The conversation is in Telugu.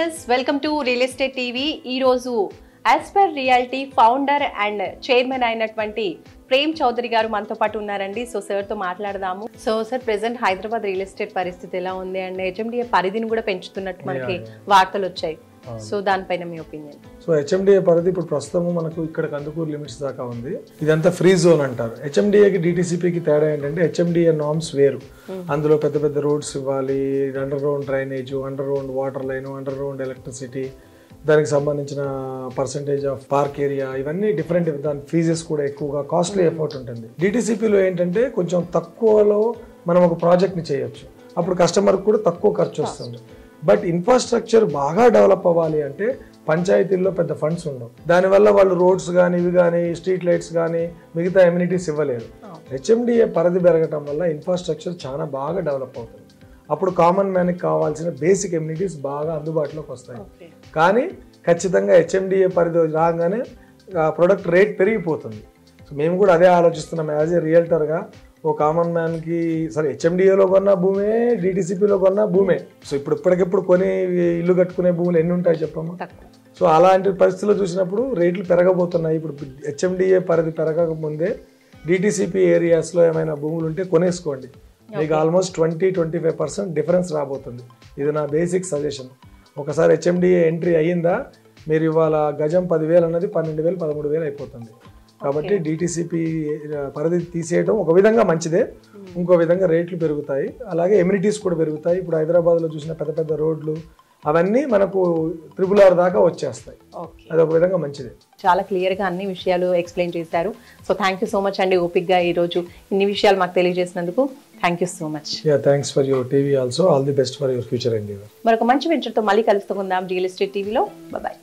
Viewers welcome to real estate TV. ఈ రోజు as per reality founder and chairman అయినటువంటి ప్రేమ్ చౌదరి గారు మనతో పాటు ఉన్నారండి. సో సార్ తో మాట్లాడదాము. So sir, present Hyderabad real estate పరిస్థితి ఎలా ఉంది అండ్ హెచ్ఎండిఏ పరిధిని కూడా పెంచుతున్నట్టు మనకి వార్తలు వచ్చాయి. సో దానిపైన మీ ఒపీనియన్? సో హెచ్ఎండిఏ పరిధి ఇప్పుడు ప్రస్తుతం మనకు ఇక్కడ కందుకూరు లిమిట్స్ దాకా ఉంది. ఇదంతా ఫ్రీ జోన్ అంటారు. హెచ్ఎండిఏకి డిటిసిపికి తేడా ఏంటంటే హెచ్ఎండిఏ నార్మ్స్ వేరు. అందులో పెద్ద పెద్ద రోడ్స్ ఇవ్వాలి, under ground drainage, under ground water line, under ground electricity, దానికి సంబంధించిన పర్సంటేజ్ ఆఫ్ పార్క్ ఏరియా, ఇవన్నీ డిఫరెంట్. దాని ఫీజెస్ కూడా ఎక్కువగా కాస్ట్లీ ఎఫర్ట్ ఉంటుంది. డిటిసిపిలో ఏంటంటే కొంచెం తక్కువలో మనం ఒక ప్రాజెక్ట్ని చేయొచ్చు. అప్పుడు కస్టమర్కి కూడా తక్కువ ఖర్చు వస్తుంది. బట్ ఇన్ఫ్రాస్ట్రక్చర్ బాగా డెవలప్ అవ్వాలి అంటే పంచాయతీల్లో పెద్ద ఫండ్స్ ఉండవు. దానివల్ల వాళ్ళు రోడ్స్ కానీ ఇవి కానీ స్ట్రీట్ లైట్స్ కానీ మిగతా ఎమ్యూనిటీస్ ఇవ్వలేరు. హెచ్ఎండిఏ పరిధి పెరగటం వల్ల ఇన్ఫ్రాస్ట్రక్చర్ చాలా బాగా డెవలప్ అవుతుంది. అప్పుడు కామన్ మ్యాన్కి కావాల్సిన బేసిక్ ఎమ్యూనిటీస్ బాగా అందుబాటులోకి వస్తాయి. కానీ ఖచ్చితంగా హెచ్ఎండిఏ పరిధి రాగానే ప్రొడక్ట్ రేట్ పెరిగిపోతుంది. సో మేము కూడా అదే ఆలోచిస్తున్నాం. యాజ్ ఏ రియల్టర్గా ఓ కామన్ మ్యాన్కి సరే హెచ్ఎండిఏలో కొన్న భూమే, డిటిసిపిలో కొన్న భూమే. సో ఇప్పటికిప్పుడు కొని ఇల్లు కట్టుకునే భూములు ఎన్ని ఉంటాయి చెప్పమ్మా? సో అలాంటి పరిస్థితుల్లో చూసినప్పుడు రేట్లు పెరగబోతున్నాయి. ఇప్పుడు హెచ్ఎండిఏ పరిధి పెరగకముందే డిటిసిపి ఏరియాస్లో ఏమైనా భూములు ఉంటే కొనేసుకోండి. మీకు ఆల్మోస్ట్ 20-25% డిఫరెన్స్ రాబోతుంది. ఇది నా బేసిక్ సజెషన్. ఒకసారి హెచ్ఎండిఏ ఎంట్రీ అయ్యిందా, మీరు ఇవాళ గజం 10,000 అన్నది 12,000, 13,000 అయిపోతుంది. కాబట్టి డిటిసిపి పరిధి తీసేయడం ఒక విధంగా మంచిదే, ఇంకో విధంగా రేట్లు పెరుగుతాయి, అలాగే ఎమ్యూనిటీస్ కూడా పెరుగుతాయి. ఇప్పుడు హైదరాబాద్లో చూసిన పెద్ద పెద్ద రోడ్లు అవన్నీ మనకు RRR దాకా వచ్చేస్తాయి. అది ఒక విధంగా మంచిదే. చాలా క్లియర్గా అన్ని విషయాలు ఎక్స్ప్లెయిన్ చేశారు. So thank you so much అండి, ఓపిక్గా ఈరోజు ఇన్ని విషయాలు మాకు తెలియజేసినందుకు. Thank you so much. Thanks for your TV also. All the best for your future endeavour. మరొక మంచి వెంచర్తో మళ్ళీ కలుసుకుందాం రియల్ ఎస్టేట్ టీవీలో. బాయ్.